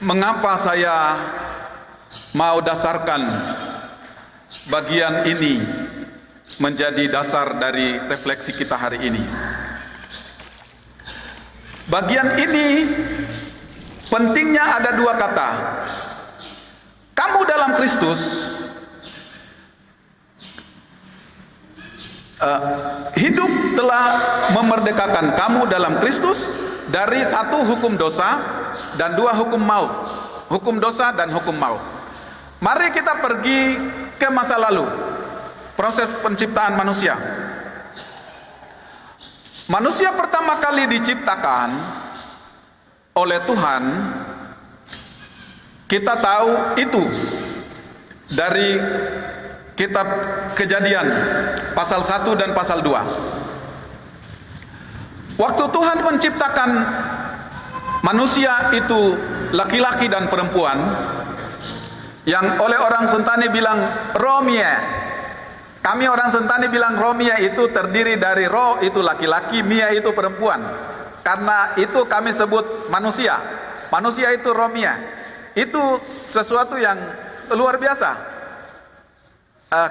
Mengapa saya mau dasarkan bagian ini menjadi dasar dari refleksi kita hari ini? Bagian ini pentingnya ada dua kata. Kamu dalam Kristus, hidup telah memerdekakan kamu dalam Kristus dari satu hukum dosa dan dua hukum maut. Hukum dosa dan hukum maut. Mari kita pergi ke masa lalu, proses penciptaan manusia. Manusia pertama kali diciptakan oleh Tuhan, kita tahu itu dari kitab Kejadian pasal 1 dan pasal 2. Waktu Tuhan menciptakan manusia itu laki-laki dan perempuan, yang oleh orang Sentani bilang Romia. Kami orang Sentani bilang Romia itu terdiri dari Ro itu laki-laki, Mia itu perempuan. Karena itu kami sebut manusia. Manusia itu Romia. Itu sesuatu yang luar biasa.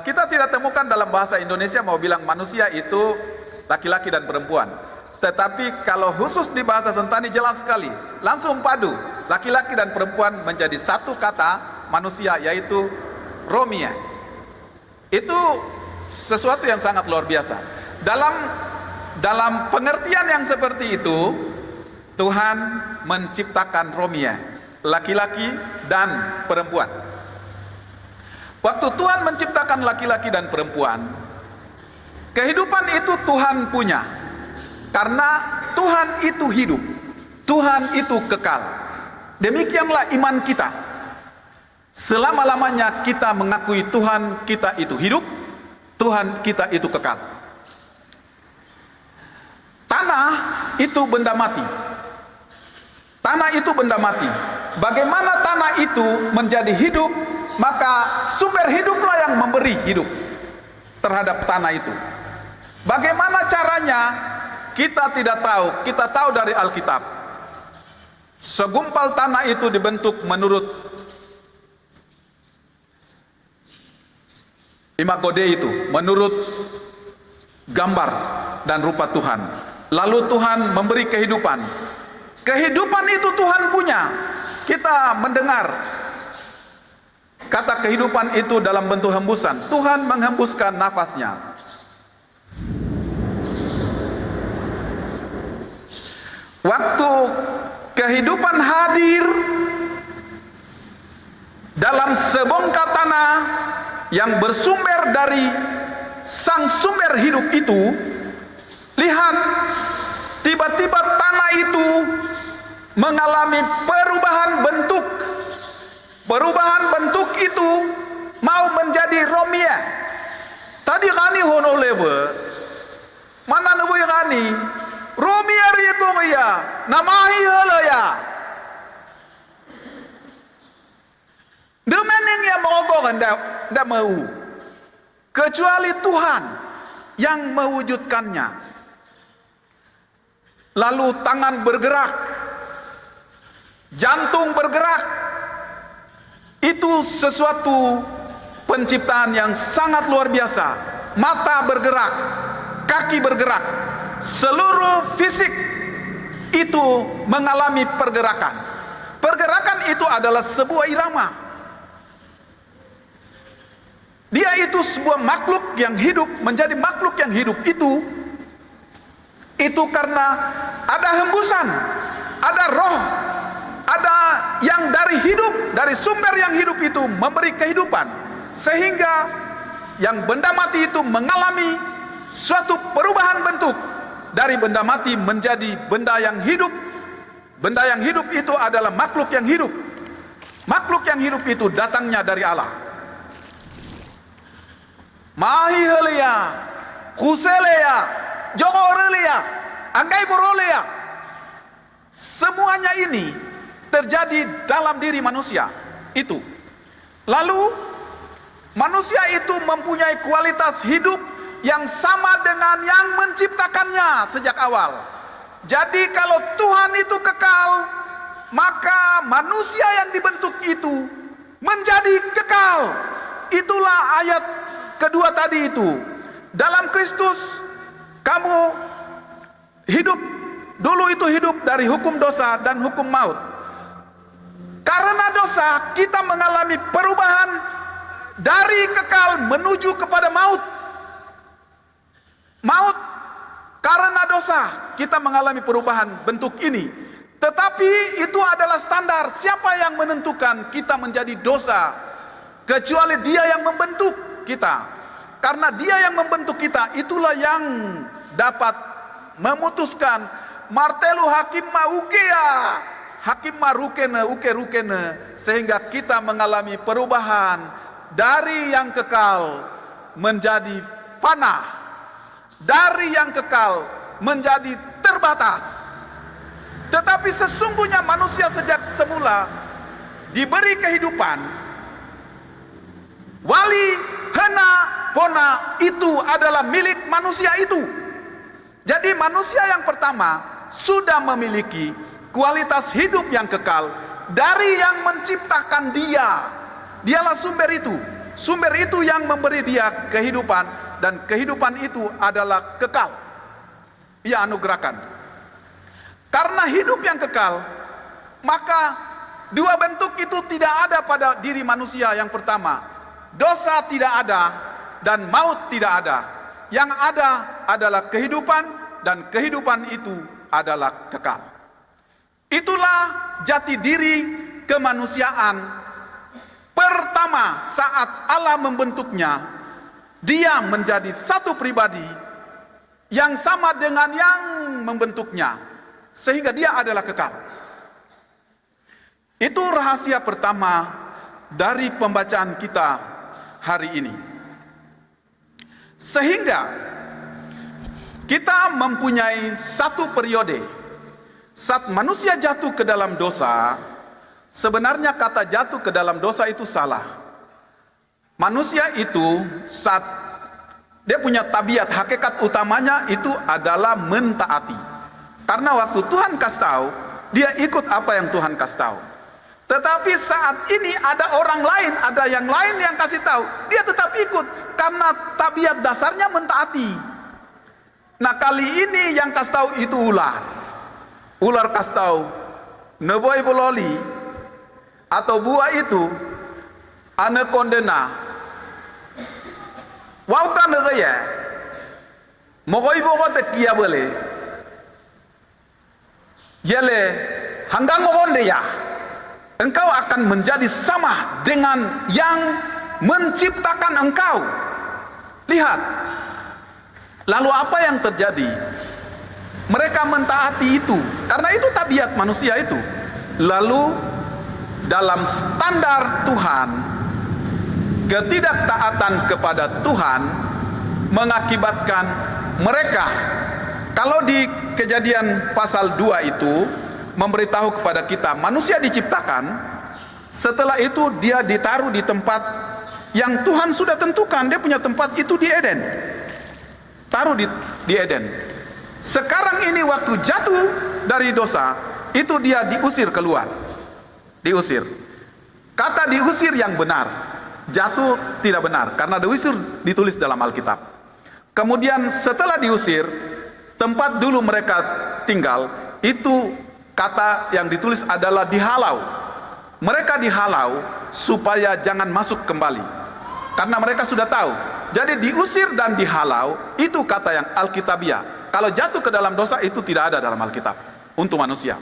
Kita tidak temukan dalam bahasa Indonesia mau bilang manusia itu laki-laki dan perempuan. Tetapi kalau khusus di bahasa Sentani jelas sekali, langsung padu, laki-laki dan perempuan menjadi satu kata manusia, yaitu Romia. Itu sesuatu yang sangat luar biasa. Dalam pengertian yang seperti itu, Tuhan menciptakan Romia, laki-laki dan perempuan. Waktu Tuhan menciptakan laki-laki dan perempuan, kehidupan itu Tuhan punya. Karena Tuhan itu hidup, Tuhan itu kekal. Demikianlah iman kita. Selama-lamanya kita mengakui Tuhan kita itu hidup, Tuhan kita itu kekal. Tanah itu benda mati. Tanah itu benda mati. Bagaimana tanah itu menjadi hidup, maka sumber hiduplah yang memberi hidup terhadap tanah itu. Bagaimana caranya? Kita tidak tahu, kita tahu dari Alkitab. Segumpal tanah itu dibentuk menurut imago Dei itu, menurut gambar dan rupa Tuhan. Lalu Tuhan memberi kehidupan. Kehidupan itu Tuhan punya. Kita mendengar kata kehidupan itu dalam bentuk hembusan. Tuhan menghembuskan nafasnya. Waktu kehidupan hadir dalam sebongkah tanah yang bersumber dari sang sumber hidup itu, lihat, tiba-tiba tanah itu mengalami perubahan bentuk. Perubahan bentuk itu mau menjadi Romia. Tadi kani hono lebe, mana nubu kani? Romia itu ya, namahi halo ya. Demening yang mogok ndak mau, kecuali Tuhan yang mewujudkannya. Lalu tangan bergerak, jantung bergerak. Itu sesuatu penciptaan yang sangat luar biasa. Mata bergerak, kaki bergerak, seluruh fisik itu mengalami pergerakan. Pergerakan itu adalah sebuah irama. Dia itu sebuah makhluk yang hidup, menjadi makhluk yang hidup itu karena ada hembusan, ada roh, ada yang dari hidup, dari sumber yang hidup itu memberi kehidupan, sehingga yang benda mati itu mengalami suatu perubahan bentuk dari benda mati menjadi benda yang hidup. Benda yang hidup itu adalah makhluk yang hidup. Makhluk yang hidup itu datangnya dari Allah. Mahi helia, kuselea, jogorelia, anggai borolea. Semuanya ini terjadi dalam diri manusia itu. Lalu manusia itu mempunyai kualitas hidup yang sama dengan yang menciptakannya sejak awal. Jadi kalau Tuhan itu kekal, maka manusia yang dibentuk itu menjadi kekal. Itulah ayat kedua tadi itu. Dalam Kristus kamu hidup, dulu itu hidup dari hukum dosa dan hukum maut. Karena dosa kita mengalami perubahan dari kekal menuju kepada maut. Maut karena dosa kita mengalami perubahan bentuk ini. Tetapi itu adalah standar. Siapa yang menentukan kita menjadi dosa? Kecuali Dia yang membentuk kita. Karena Dia yang membentuk kita, itulah yang dapat memutuskan. Martelu hakim maukea, hakim marukene uke-rukene, sehingga kita mengalami perubahan dari yang kekal menjadi fana, dari yang kekal menjadi terbatas. Tetapi sesungguhnya manusia sejak semula diberi kehidupan. Wali, hena, pona itu adalah milik manusia itu. Jadi manusia yang pertama sudah memiliki kualitas hidup yang kekal dari yang menciptakan dia. Dialah sumber itu. Sumber itu yang memberi dia kehidupan, dan kehidupan itu adalah kekal. Ia anugerahkan. Karena hidup yang kekal, maka dua bentuk itu tidak ada pada diri manusia. Yang pertama, dosa tidak ada dan maut tidak ada. Yang ada adalah kehidupan, dan kehidupan itu adalah kekal. Itulah jati diri kemanusiaan. Pertama, saat Allah membentuknya, dia menjadi satu pribadi yang sama dengan yang membentuknya, sehingga dia adalah kekal. Itu rahasia pertama dari pembacaan kita hari ini. Sehingga kita mempunyai satu periode saat manusia jatuh ke dalam dosa. Sebenarnya kata jatuh ke dalam dosa itu salah. Manusia itu saat dia punya tabiat, hakikat utamanya itu adalah mentaati. Karena waktu Tuhan kasih tahu, dia ikut apa yang Tuhan kasih tahu. Tetapi saat ini ada orang lain, ada yang lain yang kasih tahu, dia tetap ikut karena tabiat dasarnya mentaati. Nah, kali ini yang kasih tahu itu ular. Ular kasih tahu, neboi bololi atau buah itu ane kondena. Waukan negaya, mogoi bogote kia boleh. Yele hanggang ngonde ya, engkau akan menjadi sama dengan yang menciptakan engkau. Lihat, lalu apa yang terjadi? Mereka mentaati itu, karena itu tabiat manusia itu. Lalu dalam standar Tuhan, ketidaktaatan kepada Tuhan mengakibatkan mereka, kalau di Kejadian pasal 2 itu memberitahu kepada kita, manusia diciptakan, setelah itu dia ditaruh di tempat yang Tuhan sudah tentukan. Dia punya tempat itu di Eden. Taruh di Eden. Sekarang ini waktu jatuh dari dosa, itu dia diusir keluar. Diusir. Kata diusir yang benar, jatuh tidak benar, karena diusir ditulis dalam Alkitab. Kemudian setelah diusir, tempat dulu mereka tinggal, itu kata yang ditulis adalah dihalau. Mereka dihalau supaya jangan masuk kembali, karena mereka sudah tahu. Jadi diusir dan dihalau, itu kata yang Alkitabiah. Kalau jatuh ke dalam dosa itu tidak ada dalam Alkitab untuk manusia.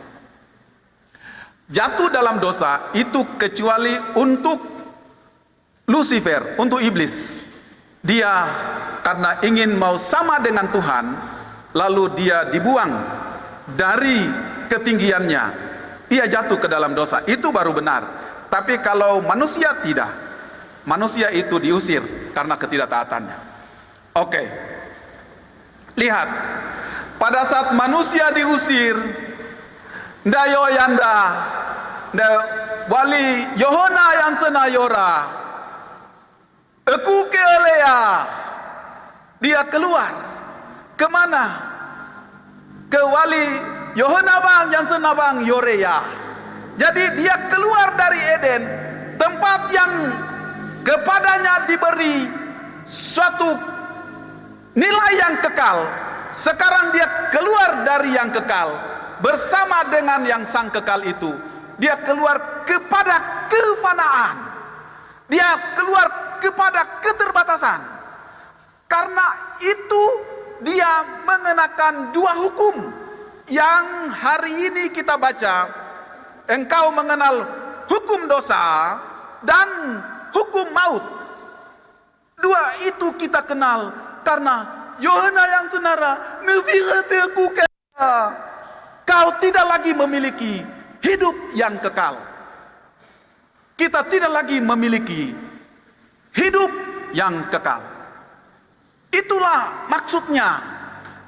Jatuh dalam dosa itu kecuali untuk Lucifer, untuk iblis. Dia karena ingin mau sama dengan Tuhan, lalu dia dibuang dari ketinggiannya. Ia jatuh ke dalam dosa, itu baru benar. Tapi kalau manusia tidak, manusia itu diusir karena ketidaktaatannya. Oke. Lihat, pada saat manusia diusir, ndayo yanda, wali Yohana yang senayora, aku keolea, dia keluar. Kemana? Ke wali Yohana bang yang senabang Yorea. Jadi dia keluar dari Eden, tempat yang kepadanya diberi suatu nilai yang kekal. Sekarang dia keluar dari yang kekal bersama dengan yang sang kekal itu. Dia keluar kepada kefanaan. Dia keluar kepada keterbatasan. Karena itu dia mengenakan dua hukum yang hari ini kita baca. Engkau mengenal hukum dosa dan hukum maut. Dua itu kita kenal karena Yohana yang senara, kau tidak lagi memiliki hidup yang kekal. Kita tidak lagi memiliki hidup yang kekal. Itulah maksudnya.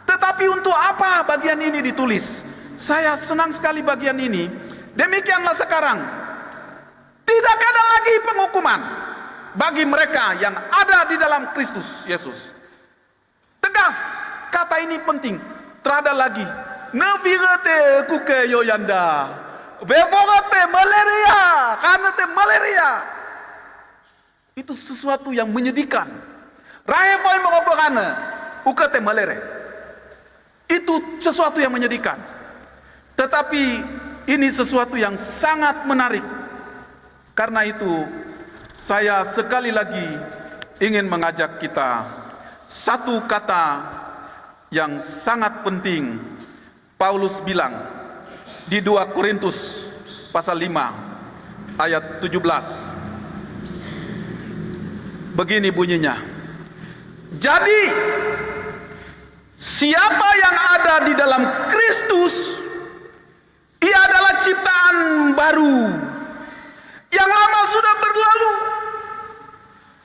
Tetapi untuk apa bagian ini ditulis? Saya senang sekali bagian ini. Demikianlah sekarang, tidak ada lagi penghukuman bagi mereka yang ada di dalam Kristus Yesus. Tegas, kata ini penting. Terada lagi. Navigate kuke yoyanda. Bevogate malaria, karena te malaria. Itu sesuatu yang menyedihkan. Rahefoi mengobokane, ukate malaria. Itu sesuatu yang menyedihkan. Tetapi ini sesuatu yang sangat menarik. Karena itu, saya sekali lagi ingin mengajak kita satu kata yang sangat penting. Paulus bilang di 2 Korintus pasal 5 ayat 17. Begini bunyinya. Jadi, siapa yang ada di dalam Kristus, ia adalah ciptaan baru. Yang lama sudah berlalu.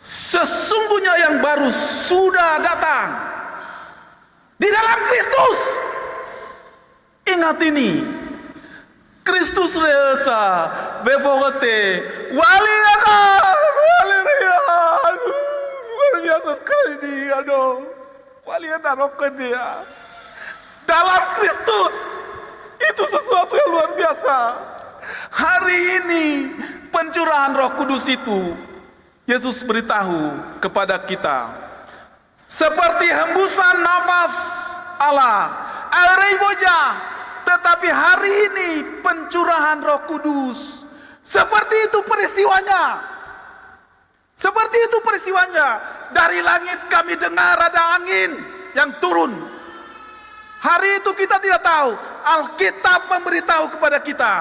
Sesungguhnya yang baru sudah datang. Di dalam Kristus. Ingat ini. Kristus resa befogote waliana waliria. Luar biasa sekali dia dong. Waliana rokan dia. Dalam Kristus. Itu sesuatu yang luar biasa. Hari ini pencurahan Roh Kudus itu Yesus beritahu kepada kita seperti hembusan nafas Allah, Al-Raiboja. Tetapi hari ini pencurahan Roh Kudus seperti itu peristiwanya. Seperti itu peristiwanya. Dari langit kami dengar ada angin yang turun. Hari itu kita tidak tahu. Alkitab memberitahu kepada kita.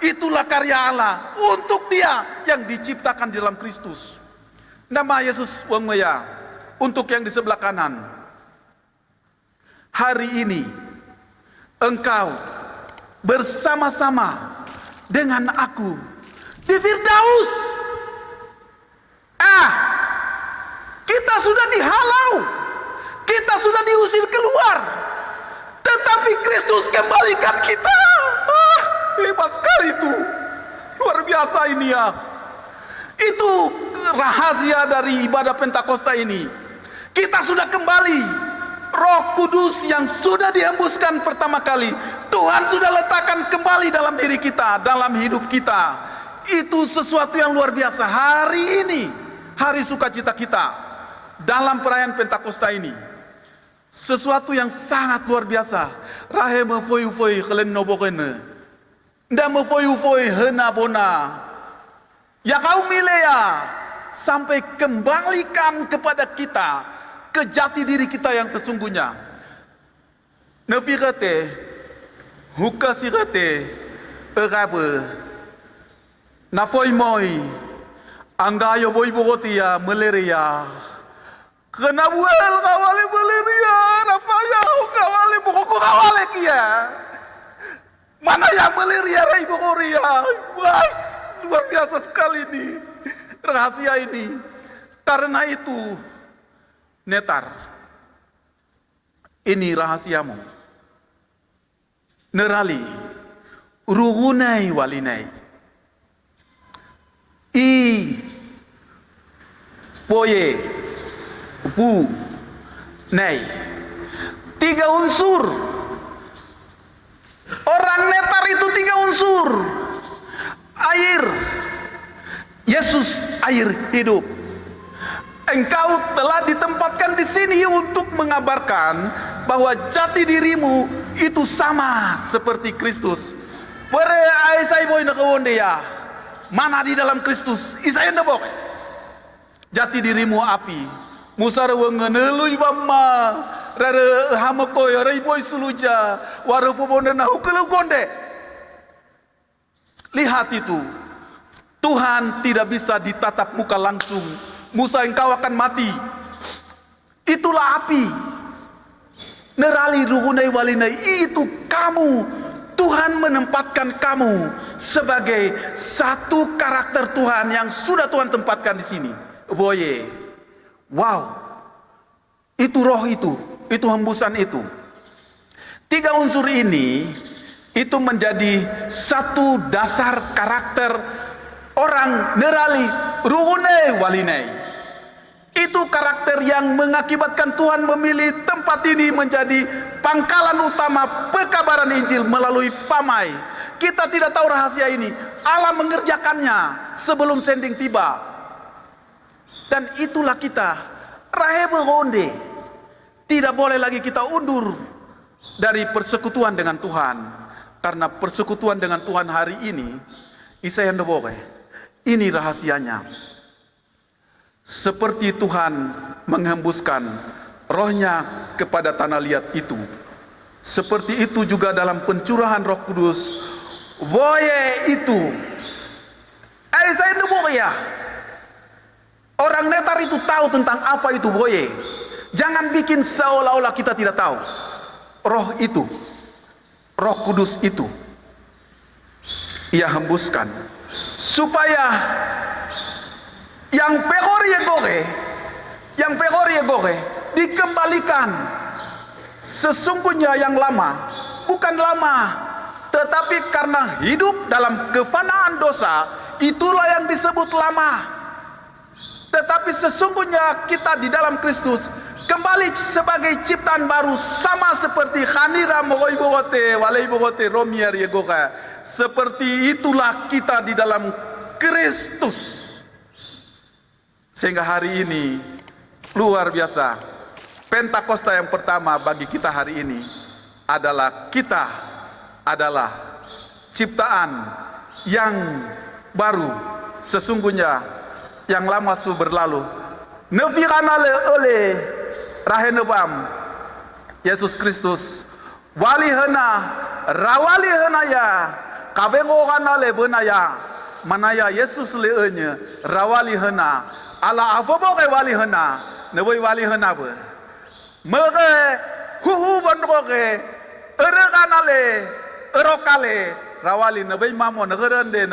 Itulah karya Allah untuk dia yang diciptakan di dalam Kristus. Nama Yesus Wangmaya. Untuk yang di sebelah kanan. Hari ini engkau bersama-sama dengan aku di Firdaus. Kita sudah dihalau. Kita sudah diusir keluar. Tetapi Kristus kembalikan kita. Hebat sekali itu. Luar biasa ini ya. Itu rahasia dari ibadah Pentakosta ini. Kita sudah kembali. Roh Kudus yang sudah dihembuskan pertama kali, Tuhan sudah letakkan kembali dalam diri kita, dalam hidup kita. Itu sesuatu yang luar biasa. Hari ini, hari sukacita kita dalam perayaan Pentakosta ini. Sesuatu yang sangat luar biasa. Rahe mefoi-foi kelen nobokene. Nda mefoi-foi hena bona. Ya kaum milea, sampai kembalikan kepada kita kejati diri kita yang sesungguhnya. Nepirate, hukasirate, erabe, nafoi moi, anggayo boy bogotia meleria. Kenabuel kawale meleria, nafaya kawale bogoko kawale kia. Mana yang meleria rai bogoria? Wah, luar biasa sekali ini rahasia ini. Karena itu, Netar, ini rahasiamu. Nerali, rugunai walinai. I, poye, pu, nei. 3 unsur. Orang Netar itu 3 unsur. air hidup. Engkau telah ditempatkan di sini untuk mengabarkan bahwa jati dirimu itu sama seperti Kristus. Pere aisai boy nakawonde ya. Mana di dalam Kristus? Isaya nebok. Jati dirimu api. Musara wengenelui bamma. Rara hamakoy rai boy suluja. Warufu bonena hukelu gonde. Lihat itu. Tuhan tidak bisa ditatap muka langsung. Musa, engkau akan mati. Itulah api. Nerali ruhunai walinai. Itu kamu. Tuhan menempatkan kamu sebagai satu karakter Tuhan yang sudah Tuhan tempatkan di sini. Boye. Wow. Itu roh itu. Itu hembusan itu. 3 unsur ini itu menjadi satu dasar karakter orang nerali ruhunai walinai. Itu karakter yang mengakibatkan Tuhan memilih tempat ini menjadi pangkalan utama pekabaran Injil melalui Famai. Kita tidak tahu rahasia ini. Allah mengerjakannya sebelum sending tiba. Dan itulah kita. Rahebe ronde. Tidak boleh lagi kita undur dari persekutuan dengan Tuhan. Karena persekutuan dengan Tuhan hari ini, Isaya ndeboke. Ini rahasianya. Seperti Tuhan menghembuskan rohnya kepada tanah liat itu. Seperti itu juga dalam pencurahan Roh Kudus. Boye itu. Saya nemu ya. Orang netar itu tahu tentang apa itu boye. Jangan bikin seolah-olah kita tidak tahu. Roh itu. Roh Kudus itu. Ia hembuskan. Supaya yang pekori goge dikembalikan. Sesungguhnya yang lama bukan lama, tetapi karena hidup dalam kefanaan dosa, itulah yang disebut lama. Tetapi sesungguhnya kita di dalam Kristus kembali sebagai ciptaan baru, sama seperti Khanira Mogoibogote Waleibogote Romier Yegoga. Seperti itulah kita di dalam Kristus. Sehingga hari ini luar biasa. Pentakosta yang pertama bagi kita hari ini adalah kita adalah ciptaan yang baru. Sesungguhnya yang lama sudah berlalu. Nefiranale oleh rahenebam Yesus Kristus wali hena rawali hena ya kabengoranale benaya manaya Yesus leenya rawali hena ala afobo ke wali hena neboi wali hena be mere huhu bonroke erekanale erokale rawali neboi mamo negerende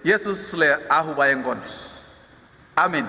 Yesus le ahu bayenggon. Amin.